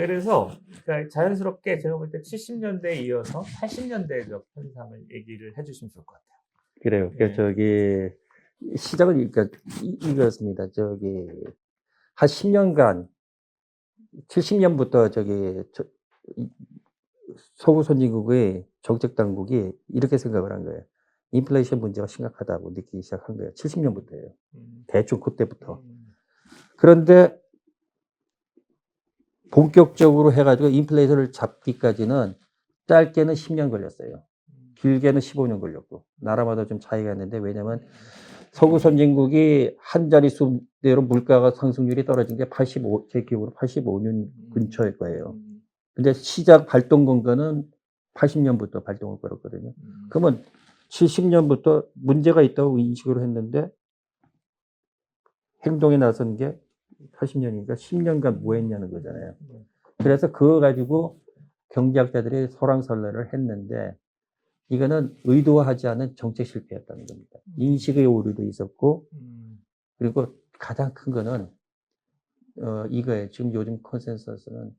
그래서 그러니까 자연스럽게 제가 볼 때 70년대에 이어서 80년대적 현상을 얘기를 해주시면 좋을 것 같아요. 그래요. 예. 저기 시작은 그러니까 이렇습니다. 한 10년간 70년부터 서구 선진국의 정책 당국이 이렇게 생각을 한 거예요. 인플레이션 문제가 심각하다고 느끼기 시작한 거예요. 70년부터예요. 대충 그때부터. 그런데 본격적으로 해가지고 인플레이션을 잡기까지는 짧게는 10년 걸렸어요. 길게는 15년 걸렸고. 나라마다 좀 차이가 있는데, 왜냐면 서구 선진국이 한 자릿수대로 물가가 상승률이 떨어진 게 제 기억으로 85년 근처일 거예요. 근데 시작 발동 근거는 80년부터 발동을 걸었거든요. 그러면 70년부터 문제가 있다고 인식을 했는데 행동에 나선 게 80년이니까 10년간 뭐 했냐는 거잖아요. 그래서 그거 가지고 경제학자들이 설왕설래를 했는데 이거는 의도하지 않은 정책 실패였다는 겁니다. 인식의 오류도 있었고 그리고 가장 큰 거는 이거예요. 지금 요즘 컨센서스는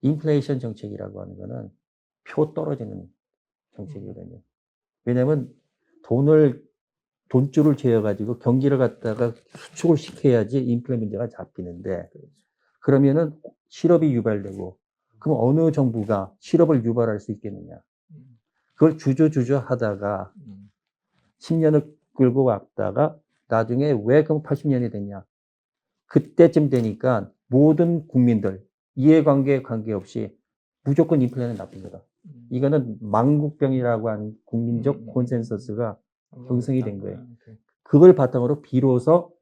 인플레이션 정책이라고 하는 거는 표 떨어지는 정책이거든요. 왜냐하면 돈줄을 재어가지고 경기를 갖다가 수축을 시켜야지 인플레 문제가 잡히는데 그러면은 실업이 유발되고 그럼 어느 정부가 실업을 유발할 수 있겠느냐. 그걸 주저주저 하다가 10년을 끌고 왔다가 나중에 왜 그럼 80년이 됐냐. 그때쯤 되니까 모든 국민들 이해관계에 관계없이 무조건 인플레는 나쁜 거다. 이거는 망국병이라고 하는 국민적 콘센서스가 형성이 된 거예요. 그걸 바탕으로 비로소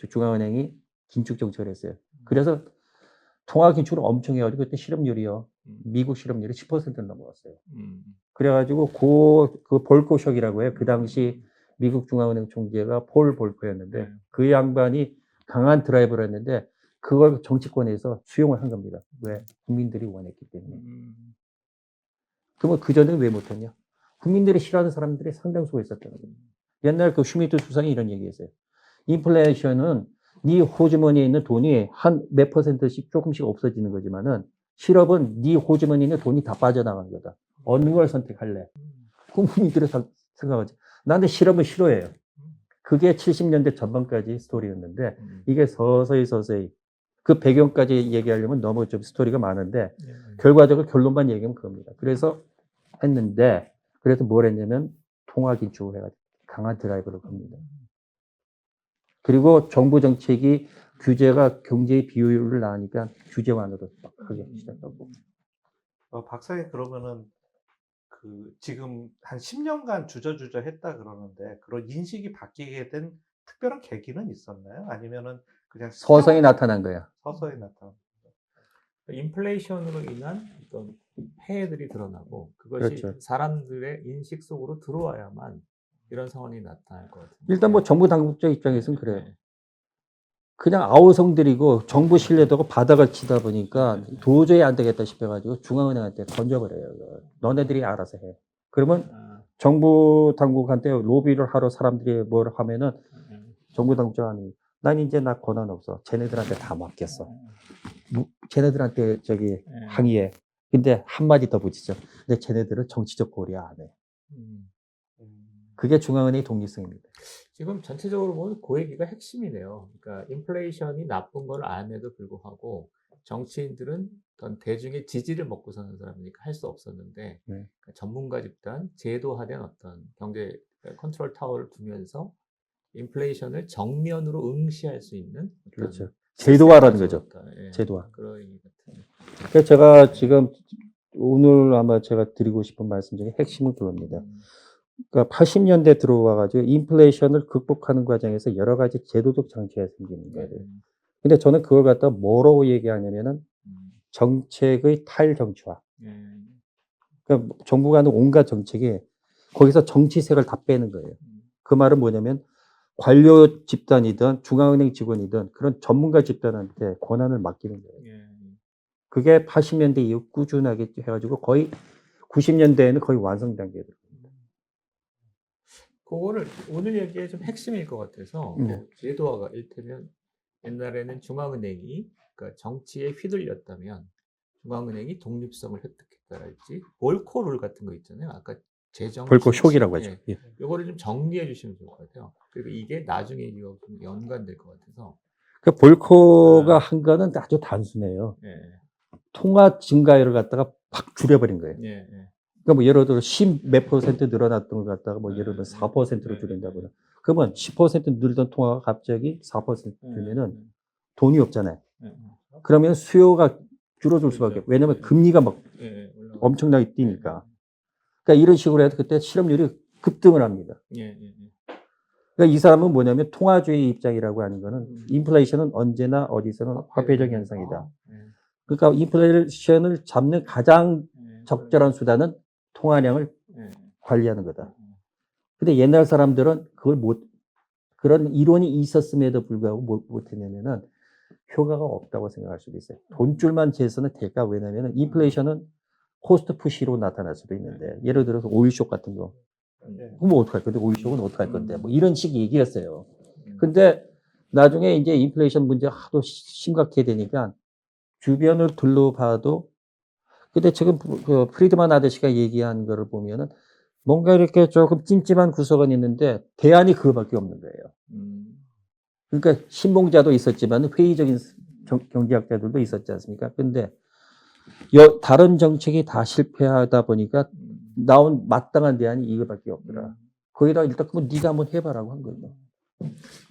중앙은행이 긴축 정책을 했어요. 그래서 통화 긴축을 엄청 해가지고 그때 실업률이요. 미국 실업률이 10%를 넘어갔어요. 그래가지고 그 볼코쇼크라고 해요. 그 당시 미국 중앙은행 총재가 폴 볼커였는데 그 양반이 강한 드라이브를 했는데 그걸 정치권에서 수용을 한 겁니다. 왜? 국민들이 원했기 때문에. 그러면 그전에는 왜 못했냐? 국민들이 싫어하는 사람들이 상당수가 있었다는 거예요. 옛날 그 슈미트 수상이 이런 얘기했어요. 인플레이션은 네 호주머니에 있는 돈이 한 몇 %씩 조금씩 없어지는 거지만은 실업은 네 호주머니에 있는 돈이 다 빠져나가는 거다. 어느 걸 선택할래? 국민들이 생각하지. 나는 실업은 싫어해요. 그게 70년대 전반까지 스토리였는데 이게 서서히 그 배경까지 얘기하려면 너무 좀 스토리가 많은데 결과적으로 결론만 얘기하면 그겁니다. 그래서 했는데 그래서 뭘 했냐면 통화 긴축을 해가지고 강한 드라이브를 겁니다. 그리고 정부 정책이 규제가 경제의 비효율을 낳으니까 규제 완화도 막 하기 시작하고. 박사님 그러면은 지금 한 10년간 주저주저 했다 그러는데 그런 인식이 바뀌게 된 특별한 계기는 있었나요? 아니면은 그냥 서서히 나타난 거야. 서서히 나타난. 인플레이션으로 인한 어떤 폐해들이 드러나고 그것이 그렇죠. 사람들의 인식 속으로 들어와야만 이런 상황이 나타날 것 같아요. 일단 뭐 정부 당국자 입장에서는 그래요. 그냥 아우성들이고 정부 신뢰도가 바닥을 치다 보니까 도저히 안 되겠다 싶어가지고 중앙은행한테 던져버려요. 너네들이 알아서 해. 그러면 정부 당국한테 로비를 하러 사람들이 뭘 하면은 정부 당국자가 아니, 난 이제 나 권한 없어. 쟤네들한테 다 맡겼어. 쟤네들한테 항의해. 근데 한마디 더 붙이죠. 근데 쟤네들은 정치적 고려 안 해. 그게 중앙은행의 독립성입니다. 지금 전체적으로 보면 그 얘기가 핵심이네요. 그러니까 인플레이션이 나쁜 걸 암에도 불구하고 정치인들은 어떤 대중의 지지를 먹고 사는 사람이니까 할 수 없었는데 그러니까 전문가 집단, 제도화된 어떤 경제 컨트롤 타워를 두면서 인플레이션을 정면으로 응시할 수 있는 그렇죠. 제도화라는 거죠. 제도화. 그런 얘기 같아요. 그래서 제가 지금 오늘 아마 제가 드리고 싶은 말씀 중에 핵심은 그겁니다. 그러니까 80년대 들어와가지고 인플레이션을 극복하는 과정에서 여러 가지 제도적 장치가 생기는 거예요. 근데 저는 그걸 갖다 뭐라고 얘기하냐면은 정책의 탈정치화. 그러니까 정부가 하는 온갖 정책이 거기서 정치색을 다 빼는 거예요. 그 말은 뭐냐면 관료 집단이든 중앙은행 직원이든 그런 전문가 집단한테 권한을 맡기는 거예요. 그게 80년대 이후 꾸준하게 해가지고 거의 90년대에는 거의 완성 단계에 들어갑니다. 그거를 오늘 얘기의 좀 핵심일 것 같아서 제도화가 일테면 옛날에는 중앙은행이 그러니까 정치에 휘둘렸다면 중앙은행이 독립성을 획득했다랄지 볼코 룰 같은 거 있잖아요. 아까 재정 볼코 지침, 쇼기라고 하죠. 예. 요거를 좀 정리해 주시면 좋을 것 같아요. 그리고 이게 나중에 이거 좀 연관될 것 같아서. 그 볼코가 한 거는 아주 단순해요. 예, 통화 증가율을 갖다가 팍 줄여버린 거예요. 예, 예. 그러니까 뭐 예를 들어 10몇 % 늘어났던 걸 갖다가 뭐 예를 들면 4%로 줄인다거나. 그러면 10% 늘던 통화가 갑자기 4% 줄면은 돈이 없잖아요. 그러면 수요가 줄어들 수밖에. 왜냐면 금리가 막 엄청나게 뛰니까. 그러니까 이런 식으로 해서 그때 실업률이 급등을 합니다. 그러니까 이 사람은 뭐냐면 통화주의 입장이라고 하는 거는 인플레이션은 언제나 어디서는 화폐적 현상이다. 그러니까 인플레이션을 잡는 가장 적절한 수단은 통화량을 관리하는 거다. 근데 옛날 사람들은 그걸 그런 이론이 있었음에도 불구하고 못했냐면은 효과가 없다고 생각할 수도 있어요. 돈줄만 재서는 될까? 왜냐면은 인플레이션은 코스트 푸시로 나타날 수도 있는데, 예를 들어서 오일쇼크 같은 거. 그럼 어떡할 건데? 오일쇼크는 어떡할 건데? 뭐 이런 식의 얘기였어요. 근데 나중에 이제 인플레이션 문제가 하도 심각해 되니까 주변을 둘러봐도, 근데 지금 그 프리드만 아저씨가 얘기한 거를 보면은 뭔가 이렇게 조금 찜찜한 구석은 있는데 대안이 그거밖에 없는 거예요. 그러니까 신봉자도 있었지만 회의적인 경제학자들도 있었지 않습니까? 근데 다른 정책이 다 실패하다 보니까 나온 마땅한 대안이 이거밖에 없더라. 거기다 일단 그럼 네가 한번 해봐라고 한 거죠.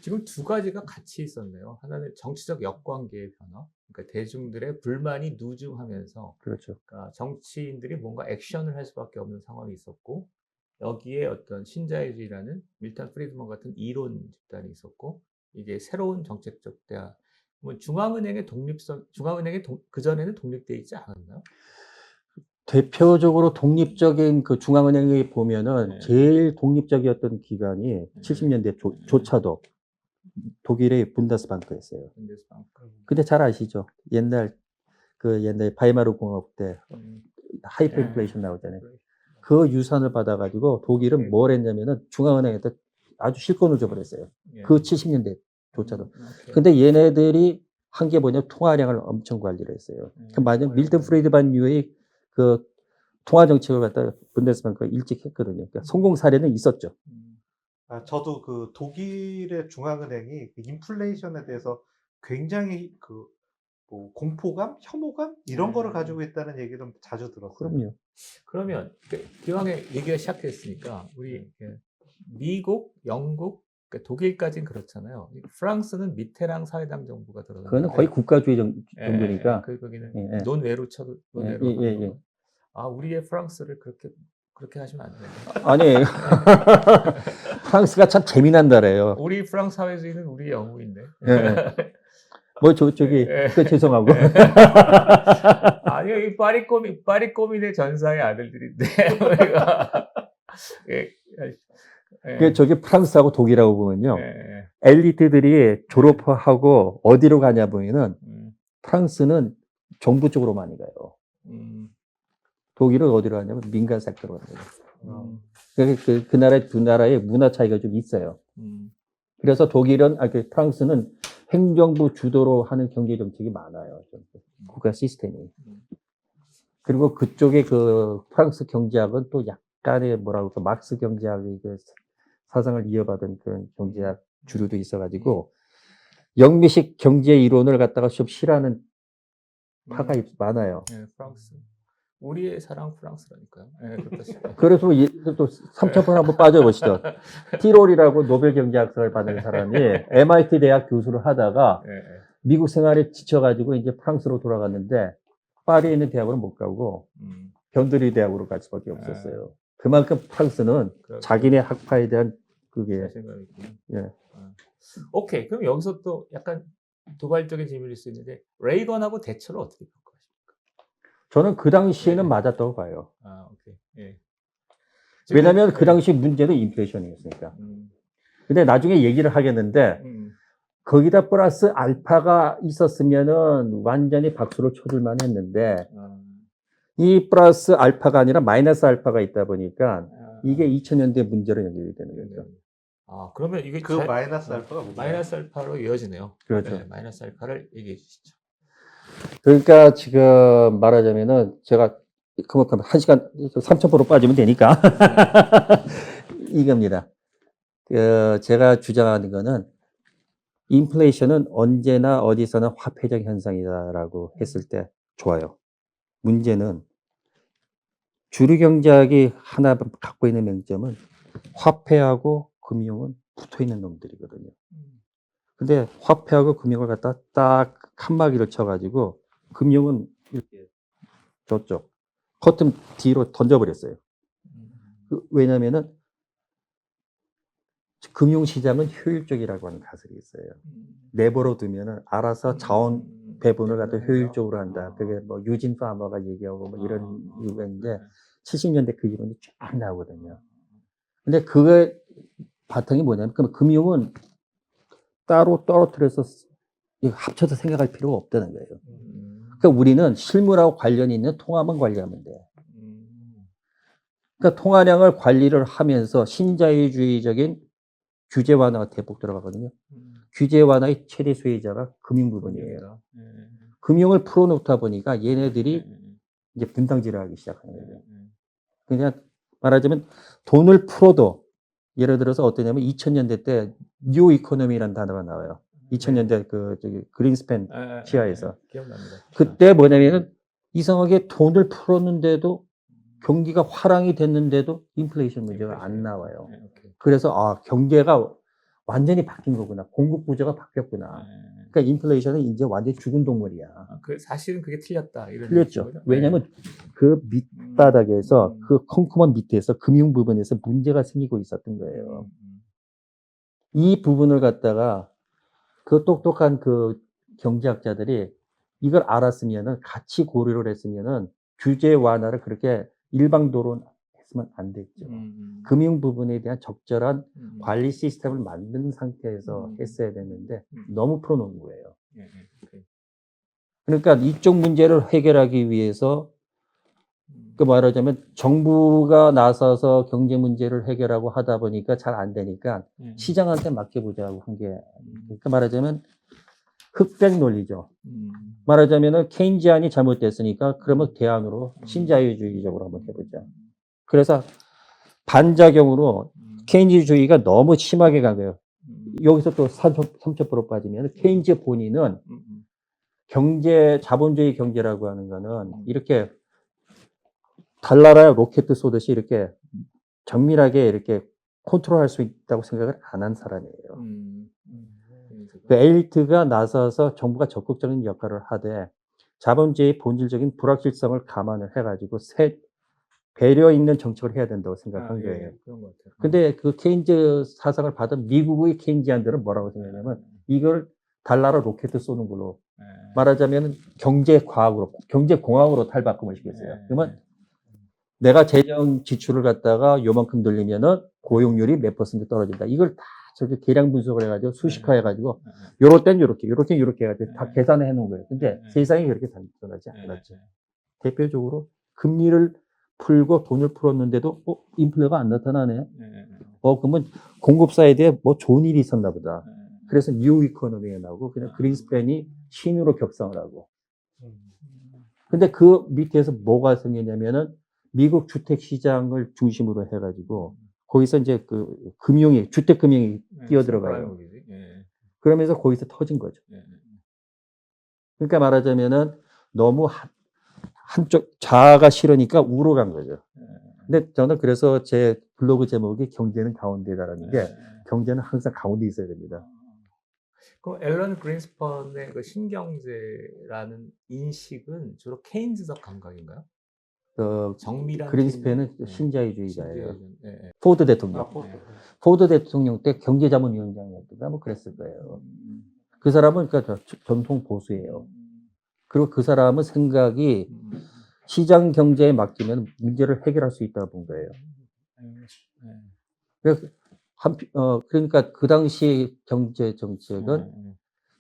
지금 두 가지가 같이 있었네요. 하나는 정치적 역관계의 변화, 그러니까 대중들의 불만이 누중하면서, 그렇죠. 그러니까 정치인들이 뭔가 액션을 할 수밖에 없는 상황이 있었고, 여기에 어떤 신자유주의라는 밀턴 프리드먼 같은 이론 집단이 있었고, 이게 새로운 정책적 대안. 뭐 중앙은행의 독립성, 그 전에는 독립돼 있지 않았나요? 대표적으로 독립적인 그 중앙은행에 보면은 네. 제일 독립적이었던 기관이 70년대 조차도 독일의 분데스방크였어요. 근데 잘 아시죠? 옛날 바이마르 공화국 때 하이퍼 인플레이션 나오잖아요. 그 유산을 받아가지고 독일은 뭘 했냐면은 중앙은행에다 아주 실권을 줘버렸어요. 그 70년대조차도. 근데 얘네들이 한 게 뭐냐, 통화량을 엄청 관리를 했어요. 만약 밀턴 프리드만 류의 그 통화 정책을 갖다 분데스방크가 일찍 했거든요. 그러니까 성공 사례는 있었죠. 저도 그 독일의 중앙은행이 그 인플레이션에 대해서 굉장히 뭐 공포감, 혐오감 이런 거를 가지고 있다는 얘기를 자주 들었어요. 그럼요. 그러면 기왕에 얘기가 시작됐으니까 우리 미국, 영국, 그러니까 독일까지는 그렇잖아요. 프랑스는 미테랑 사회당 정부가 들어갔는데 그거는 거의 국가주의 정도니까. 거기는 논외로 쳐도 논외로 우리의 프랑스를 그렇게 하시면 안 돼요. 아니 프랑스가 참 재미난 나라예요. 우리 프랑스 사회주의는 우리 영웅인데. 뭐 저기 죄송하고. 아니요, 이 파리꼬민의 전사의 아들들인데 우리가 저기 프랑스하고 독일하고 보면요, 엘리트들이 졸업하고 어디로 가냐 보면은 프랑스는 정부 쪽으로 많이 가요. 독일은 어디로 가냐면 민간 섹터로 가요. 그 나라 두 나라의 문화 차이가 좀 있어요. 그래서 프랑스는 행정부 주도로 하는 경제 정책이 많아요. 국가 시스템이. 그리고 그쪽에 그 프랑스 경제학은 또 약간의 뭐라고 할까, 막스 경제학의 그 사상을 이어받은 그런 경제학 주류도 있어가지고 영미식 경제 이론을 갖다가 좀 싫어하는 파가 많아요. 프랑스. 우리의 사랑 프랑스라니까요. 그래서 또 삼천포 한번 빠져보시죠. 티롤이라고 노벨 경제학상을 받은 사람이 MIT 대학 교수를 하다가 미국 생활에 지쳐가지고 이제 프랑스로 돌아갔는데 파리에 있는 대학으로 못 가고 변두리 대학으로 갈 수밖에 없었어요. 그만큼 프랑스는 자기네 학파에 대한 그게. 오케이. 그럼 여기서 또 약간 도발적인 질문일 수 있는데 레이건하고 대처를 어떻게 평가하십니까? 저는 그 당시에는 맞았다고 봐요. 오케이. 왜냐하면 그 당시 문제는 인플레이션이었으니까. 근데 나중에 얘기를 하겠는데 거기다 플러스 알파가 있었으면은 완전히 박수를 쳐줄만 했는데 이 플러스 알파가 아니라 마이너스 알파가 있다 보니까 이게 2000년대 문제로 연결이 되는 거죠. 그러면 이게 마이너스 알파가 뭐예요? 마이너스 알파로 이어지네요. 그렇죠. 마이너스 알파를 얘기해 주시죠. 그러니까 지금 말하자면은 제가 그만큼 1시간 3,000% 빠지면 되니까 이겁니다. 제가 주장하는 거는 인플레이션은 언제나 어디서나 화폐적 현상이다라고 했을 때 좋아요. 문제는 주류 경제학이 하나 갖고 있는 명점은 화폐하고 금융은 붙어 있는 놈들이거든요. 근데 화폐하고 금융을 갖다 딱 칸막이를 쳐가지고 금융은 이렇게 저쪽 커튼 뒤로 던져버렸어요. 왜냐면은 금융시장은 효율적이라고 하는 가설이 있어요. 내버려 두면은 알아서 자원 배분을 갖다 효율적으로 한다. 그게 뭐 유진 파머가 얘기하고 뭐 이런 이유가 있는데 70년대 그 이론이 쫙 나오거든요. 근데 그게 바탕이 뭐냐면 그럼 금융은 따로 떨어뜨려서 이거 합쳐서 생각할 필요가 없다는 거예요. 그러니까 우리는 실물하고 관련이 있는 통화만 관리하면 돼. 그러니까 통화량을 관리를 하면서 신자유주의적인 규제 완화가 대폭 들어가거든요. 규제 완화의 최대 수혜자가 금융 부분이에요. 금융을 풀어놓다 보니까 얘네들이 이제 분탕질을 하기 시작하는 거예요. 그냥 말하자면 돈을 풀어도 예를 들어서 어떠냐면 2000년대 때 뉴 이코노미라는 단어가 나와요. 2000년대 그린스팬 시야에서. 기억납니다. 그때 뭐냐면은 이상하게 돈을 풀었는데도 경기가 화랑이 됐는데도 인플레이션 문제가 안 나와요. 그래서 경제가 완전히 바뀐 거구나. 공급 구조가 바뀌었구나. 그러니까 인플레이션은 이제 완전히 죽은 동물이야. 사실은 그게 틀렸다. 이런 틀렸죠. 얘기죠? 왜냐하면 그 밑바닥에서 그 컴컴한 밑에서 금융 부분에서 문제가 생기고 있었던 거예요. 이 부분을 갖다가 그 똑똑한 그 경제학자들이 이걸 알았으면은 같이 고려를 했으면은 규제 완화를 그렇게 일방도로 했으면 안 됐죠. 금융 부분에 대한 적절한 관리 시스템을 만든 상태에서 했어야 됐는데 너무 풀어놓은 거예요. 그러니까 이쪽 문제를 해결하기 위해서 그 말하자면 정부가 나서서 경제 문제를 해결하고 하다 보니까 잘 안 되니까 시장한테 맡겨보자고 한 게 그러니까 말하자면 흑백 논리죠. 말하자면은 케인지안이 잘못됐으니까 그러면 대안으로 신자유주의적으로 한번 해보자. 그래서 반작용으로 케인즈주의가 너무 심하게 간 거예요. 여기서 또 3,000% 빠지면 케인즈 본인은 자본주의 경제라고 하는 거는 이렇게 달나라에 로켓 쏘듯이 이렇게 정밀하게 이렇게 컨트롤할 수 있다고 생각을 안 한 사람이에요. 그 엘리트가 나서서 정부가 적극적인 역할을 하되 자본주의의 본질적인 불확실성을 감안을 해가지고 배려 있는 정책을 해야 된다고 생각한 거예요. 그런 것 같아요. 근데 그 케인즈 사상을 받은 미국의 케인지안들은 뭐라고 생각하냐면 이걸 달나라 로켓 쏘는 걸로 말하자면 경제공학으로 탈바꿈을 시켰어요. 그러면 내가 재정 지출을 갖다가 요만큼 늘리면은 고용률이 몇 % 떨어진다. 이걸 다 저기 계량 분석을 해가지고 수식화 해가지고 요럴 땐 요렇게 해가지고 다 계산해 놓은 거예요. 근데 세상이 그렇게 단순하지 않았죠. 대표적으로 금리를 풀고 돈을 풀었는데도 인플레가 안 나타나네. 그러면 공급 사이드에 뭐 좋은 일이 있었나 보다. 그래서 뉴 이코노미가 나오고 그냥 그린스팬이 신으로 격상을 하고. 근데 그 밑에서 뭐가 생기냐면은 미국 주택 시장을 중심으로 해가지고 거기서 이제 그 주택 금융이 뛰어들어가요. 그러면서 거기서 터진 거죠. 그러니까 말하자면은 너무 한쪽 자아가 싫으니까 우로 간 거죠. 근데 저는 그래서 제 블로그 제목이 경제는 가운데다라는 게 경제는 항상 가운데 있어야 됩니다. 그 앨런 그린스펀의 그 신경제라는 인식은 주로 케인즈적 감각인가요? 정밀한 그린스팬은 신자유주의자예요. 네. 포드 대통령. 포드 대통령 때 경제자문위원장이었던가 뭐 그랬을 거예요. 그 사람은 그러니까 전통 보수예요. 그리고 그 사람은 생각이 시장 경제에 맡기면 문제를 해결할 수 있다고 본 거예요. 그러니까 그 당시 경제 정책은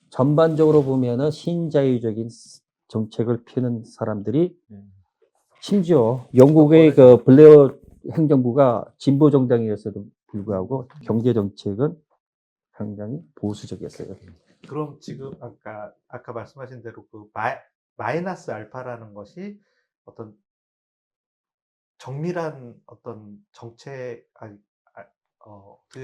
전반적으로 보면은 신자유적인 정책을 펴는 사람들이 심지어 영국의 그 블레어 행정부가 진보 정당이었어도 불구하고 경제 정책은 굉장히 보수적이었어요. 그럼 지금 아까 말씀하신 대로 그 마이너스 알파라는 것이 어떤 정밀한 어떤 정책,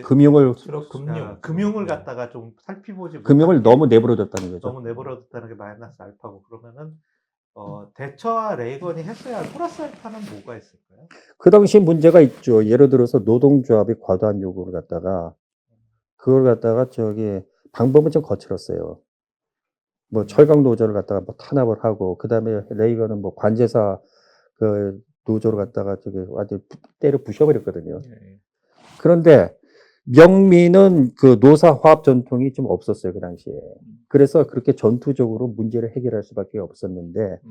금융을 주로 금융, 금융을 네. 갖다가 좀 살피보지 금융을 못한 게 너무 내버려뒀다는 거죠. 너무 내버려뒀다는 게 마이너스 알파고, 그러면은 대처와 레이건이 했어야 할 플러스 알파는 뭐가 있을까요? 그 당시 문제가 있죠. 예를 들어서 노동조합이 과도한 요구를 갖다가 그걸 갖다가 방법은 좀 거칠었어요. 뭐 철강 노조를 갖다가 뭐 탄압을 하고 그다음에 레이건은 뭐 관제사 그 노조를 갖다가 완전 때려 부셔버렸거든요. 예. 그런데 명미는 그 노사 화합 전통이 좀 없었어요, 그 당시에. 그래서 그렇게 전투적으로 문제를 해결할 수밖에 없었는데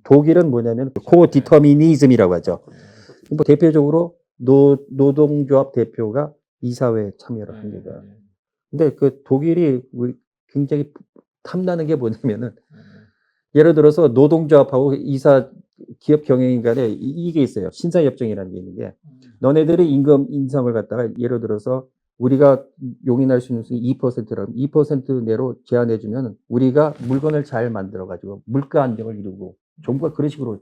독일은 뭐냐면 코디터미니즘이라고 하죠. 예. 뭐 대표적으로 노동조합 대표가 이사회에 참여를 합니다. 근데 그 독일이 굉장히 탐나는 게 뭐냐면은 예를 들어서 노동조합하고 기업 경영인 간에 이게 있어요. 신사협정이라는 게 있는 게 너네들이 임금 인상을 갖다가 예를 들어서 우리가 용인할 수 있는 수익 2%라면 2% 내로 제한해주면 우리가 물건을 잘 만들어가지고 물가 안정을 이루고 정부가 그런 식으로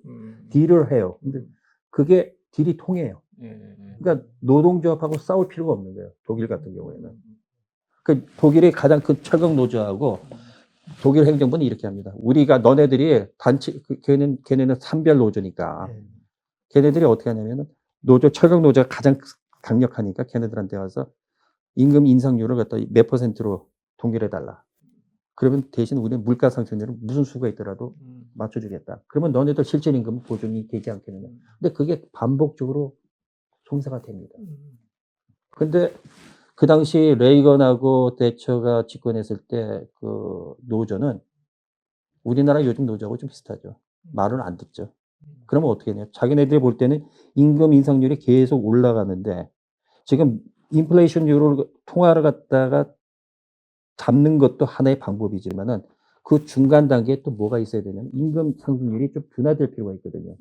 딜을 해요. 근데 그게 딜이 통해요. 그러니까 노동조합하고 싸울 필요가 없는 거예요. 독일 같은 경우에는. 그 독일의 가장 큰 철강 노조하고 독일 행정부는 이렇게 합니다. 우리가 너네들이 걔네는 산별 노조니까 걔네들이 어떻게 하냐면은 철강 노조가 가장 강력하니까 걔네들한테 가서 임금 인상률을 갖다 몇 %로 동결해 달라. 그러면 대신 우리는 물가 상승률은 무슨 수가 있더라도 맞춰주겠다. 그러면 너네들 실질 임금은 보존이 되지 않겠느냐. 근데 그게 반복적으로 성사가 됩니다. 근데 그 당시 레이건하고 대처가 집권했을 때 그 노조는 우리나라 요즘 노조하고 좀 비슷하죠. 말은 안 듣죠. 그러면 어떻게 해요? 자기네들이 볼 때는 임금 인상률이 계속 올라가는데 지금 인플레이션율을 통화를 갖다가 잡는 것도 하나의 방법이지만은 그 중간 단계에 또 뭐가 있어야 되냐면 임금 상승률이 좀 둔화될 필요가 있거든요.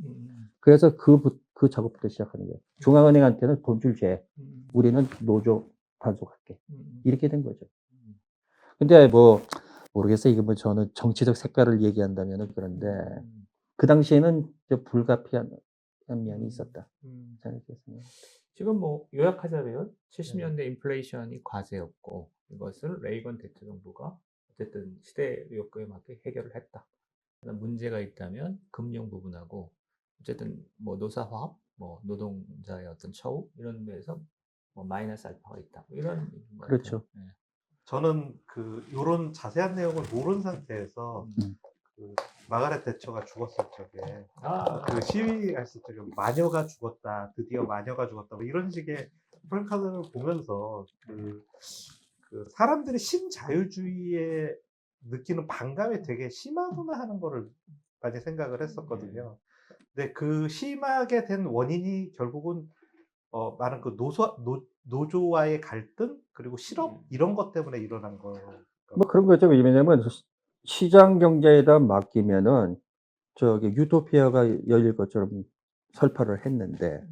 그래서 그 작업부터 시작하는 거예요. 중앙은행한테는 돈 줄 제, 우리는 노조 단속할게. 이렇게 된 거죠. 근데 뭐 모르겠어요. 이게 뭐 저는 정치적 색깔을 얘기한다면은 그런데 그 당시에는 불가피한 면이 있었다. 생각했습니다. 지금 뭐 요약하자면 70년대 인플레이션이 과제였고 이것을 레이건 대처 정부가 어쨌든 시대 요구에 맞게 해결을 했다. 문제가 있다면 금융 부분하고 어쨌든 뭐 노사화합, 뭐 노동자의 어떤 처우 이런 데에서 뭐 마이너스 알파가 있다. 뭐 이런 얘기인 것 그렇죠. 같아요. 네. 저는 요런 자세한 내용을 모르는 상태에서 그 마가렛 대처가 죽었을 적에 그 시위했을 적에 마녀가 죽었다, 드디어 마녀가 죽었다, 뭐 이런 식의 플래카드를 보면서 그 사람들이 신자유주의에 느끼는 반감이 되게 심하구나 하는 거를 많이 생각을 했었거든요. 근데 그 심하게 된 원인이 결국은 많은 그 노조와의 갈등 그리고 실업 이런 것 때문에 일어난 거예요. 뭐 그런 거죠. 왜냐면 시장 경제에다 맡기면은 유토피아가 열릴 것처럼 설파를 했는데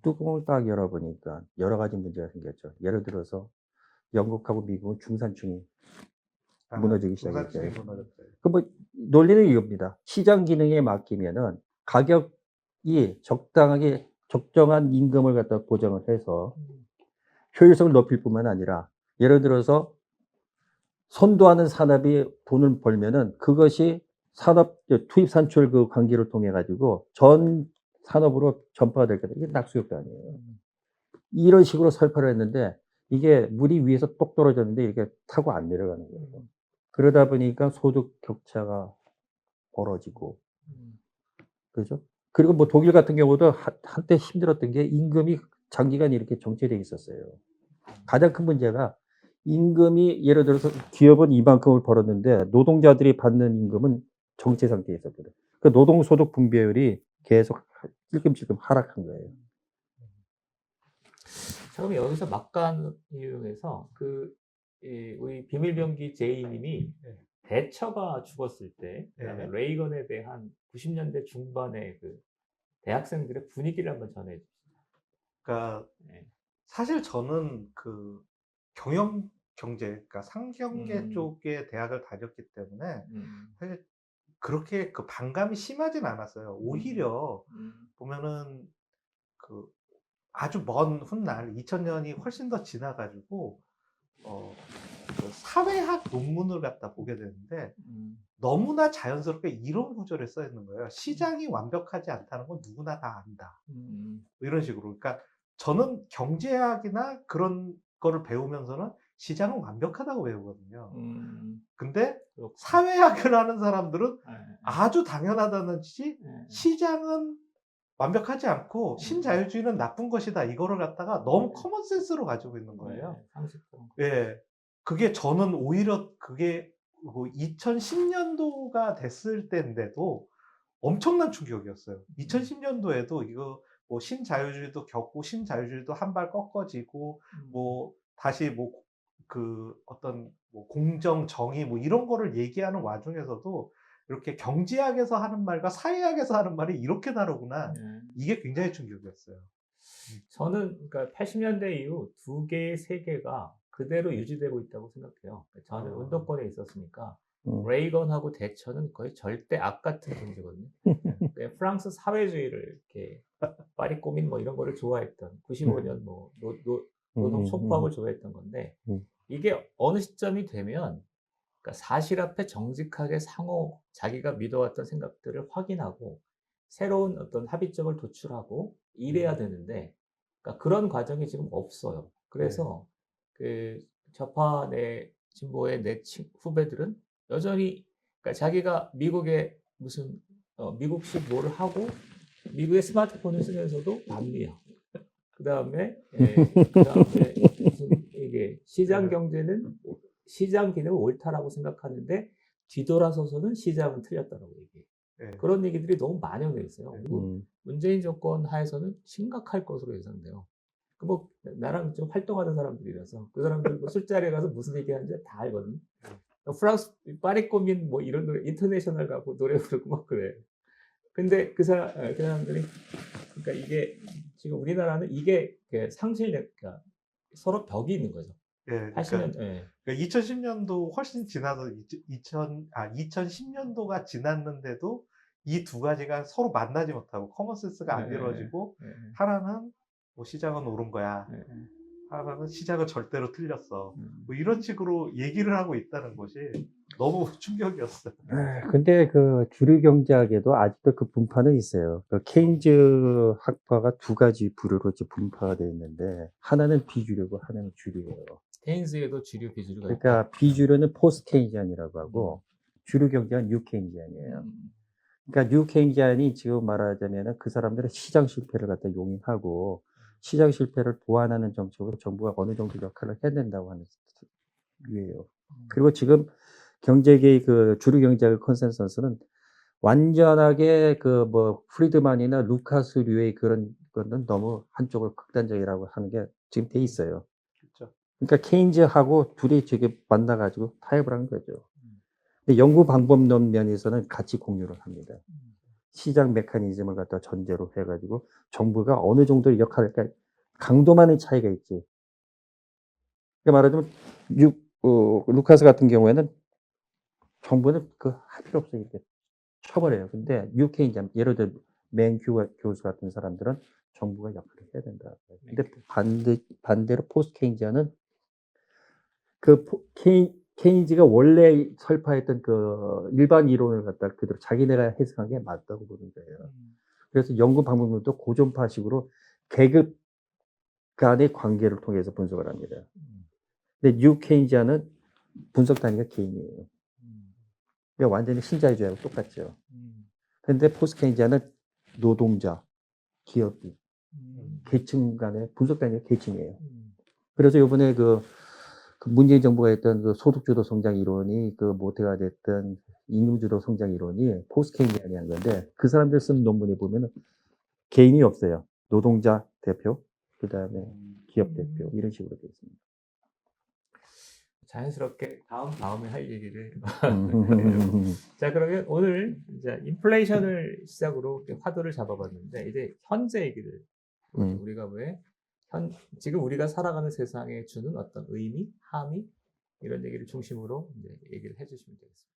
뚜껑을 딱 열어보니까 여러 가지 문제가 생겼죠. 예를 들어서 영국하고 미국은 중산층이 무너지기 중산층이 시작했어요. 무너졌어요. 그 뭐 논리는 이겁니다. 시장 기능에 맡기면은 가격이 적정한 임금을 갖다 보장을 해서 효율성을 높일 뿐만 아니라 예를 들어서 선도하는 산업이 돈을 벌면은 그것이 산업 투입 산출 그 관계를 통해 가지고 전 산업으로 전파가 될 거다. 이게 낙수효과 아니에요. 이런 식으로 설파를 했는데 이게 물이 위에서 똑 떨어졌는데 이렇게 타고 안 내려가는 거예요. 그러다 보니까 소득 격차가 벌어지고 그죠? 그리고 뭐 독일 같은 경우도 한때 힘들었던 게 임금이 장기간 이렇게 정체돼 있었어요. 가장 큰 문제가 임금이 예를 들어서 기업은 이만큼을 벌었는데 노동자들이 받는 임금은 정체 상태에 있었거든. 그 노동소득 분배율이 계속 찔끔찔끔 하락한 거예요. 그럼 여기서 막간 이용해서 우리 비밀병기 제이님이 대처가 죽었을 때, 그다음에 레이건에 대한 90년대 중반의 그 대학생들의 분위기를 한번 전해주시죠. 그러니까 사실 저는 그 경제, 그러니까 상경계 쪽의 대학을 다녔기 때문에 사실 그렇게 그 반감이 심하진 않았어요. 오히려 보면은 그 아주 먼 훗날 2000년이 훨씬 더 지나가지고 그 사회학 논문을 갖다 보게 되는데 너무나 자연스럽게 이런 구조를 써 있는 거예요. 시장이 완벽하지 않다는 건 누구나 다 안다. 뭐 이런 식으로. 그러니까 저는 경제학이나 그런 거를 배우면서는 시장은 완벽하다고 배우거든요. 근데 그렇구나. 사회학을 하는 사람들은 네, 아주 당연하다는 듯이 네. 시장은 완벽하지 않고 신자유주의는 나쁜 것이다. 이거를 갖다가 너무 커먼 센스로 가지고 있는 거예요. 네, 상식적으로. 예. 그게 저는 오히려 그게 뭐 2010년도가 됐을 때인데도 엄청난 충격이었어요. 2010년도에도 이거 뭐 신자유주의도 겪고 신자유주의도 한 발 꺾어지고 뭐 다시 뭐 그 어떤 뭐 공정, 정의 뭐 이런 거를 얘기하는 와중에서도 이렇게 경제학에서 하는 말과 사회학에서 하는 말이 이렇게 다르구나. 네. 이게 굉장히 충격이었어요. 저는 그러니까 80년대 이후 두 개, 세 개가 그대로 유지되고 있다고 생각해요. 저는 운동권에 있었으니까 레이건하고 대처는 거의 절대 악 같은 존재거든요. 그러니까 프랑스 사회주의를 이렇게 파리 꼬민 뭐 이런 거를 좋아했던 95년 뭐 노동 총파업을 좋아했던 건데 이게 어느 시점이 되면 그러니까 사실 앞에 정직하게 상호 자기가 믿어왔던 생각들을 확인하고 새로운 어떤 합의점을 도출하고 이래야 되는데 그러니까 그런 과정이 지금 없어요. 그래서 그 좌파 내 진보의 내 후배들은 여전히 그러니까 자기가 미국에 무슨 미국식 뭐를 하고 미국의 스마트폰을 쓰면서도 남미야. 그다음에 무슨 이게 시장 경제는 시장 기능은 옳다라고 생각하는데 뒤돌아서서는 시장은 틀렸다라고 얘기해요. 네. 그런 얘기들이 너무 만연해 있어요. 그리고 문재인 정권 하에서는 심각할 것으로 예상돼요. 뭐 나랑 좀 활동하는 사람들이라서 그 사람들 뭐 술자리에 가서 무슨 얘기하는지 다 알거든요. 프랑스 파리 꼬민 뭐 이런 노래 인터내셔널 가고 노래 부르고 막 그래. 근데 그 사람들이 그러니까 이게 지금 우리나라는 이게 그러니까 서로 벽이 있는 거죠. 예, 80년, 예. 그러니까 2010년도 훨씬 지나서 2010년도가 지났는데도 이 두 가지가 서로 만나지 못하고 커먼센스가 안 이루어지고 하나는 뭐 시장은 옳은 거야. 하나는 시장은 절대로 틀렸어. 뭐 이런 식으로 얘기를 하고 있다는 것이 너무 충격이었어요. 근데 그 주류 경제학에도 아직도 그 분파는 있어요. 그 케인즈 학파가 두 가지 부류로 이제 분파가 되어 있는데 하나는 비주류고 하나는 주류예요. 케인스에도 주류 비주류가 있다. 그러니까 비주류는 포스트 케인지안이라고 하고 주류 경제는 뉴 케인지안이에요. 그러니까 뉴 케인지안이 지금 말하자면 그 사람들은 시장 실패를 갖다 용인하고 시장 실패를 보완하는 정책으로 정부가 어느 정도 역할을 해야 된다고 하는 류예요. 그리고 지금 경제계의 그 주류 경제학의 컨센서스는 완전하게 그 뭐 프리드만이나 루카스류의 그런 거는 너무 한쪽으로 극단적이라고 하는 게 지금 돼 있어요. 그렇죠. 그러니까 케인즈하고 둘이 저기 만나가지고 타협을 한 거죠. 근데 연구 방법론 면에서는 같이 공유를 합니다. 시장 메커니즘을 갖다 전제로 해가지고 정부가 어느 정도의 역할을, 그러니까 강도만의 차이가 있지. 그러니까 말하자면 루카스 같은 경우에는 정부는 그 할 필요 없어 이렇게 쳐버려요. 근데 UK 이제 예를 들어 맨 교수 같은 사람들은 정부가 역할을 해야 된다. 근데 반대로 포스트 케인지안은 그 케인즈가 원래 설파했던 그 일반 이론을 갖다 그대로 자기네가 해석한 게 맞다고 보는 거예요. 그래서 연구 방법론도 고전파식으로 계급 간의 관계를 통해서 분석을 합니다. 근데 뉴 케인지안은 분석 단위가 개인이에요. 그러니까 완전히 신자유주의하고 똑같죠. 근데 포스트 케인지안은 노동자, 기업이, 계층 간의 분석 단위가 계층이에요. 그래서 이번에 그 문재인 정부가 했던 그 소득주도 성장 이론이 그 모태가 됐던 임금주도 성장 이론이 포스트 케인지안이 한 건데 그 사람들 쓴 논문에 보면 개인이 없어요. 노동자 대표, 그 다음에 기업 대표 이런 식으로 되어 있습니다. 자연스럽게 다음에 할 얘기를. 자, 그러면 오늘 이제 인플레이션을 시작으로 화두를 잡아봤는데 이제 현재 얘기를 우리가 왜 지금 우리가 살아가는 세상에 주는 어떤 의미, 함의 이런 얘기를 중심으로 이제 얘기를 해주시면 되겠습니다.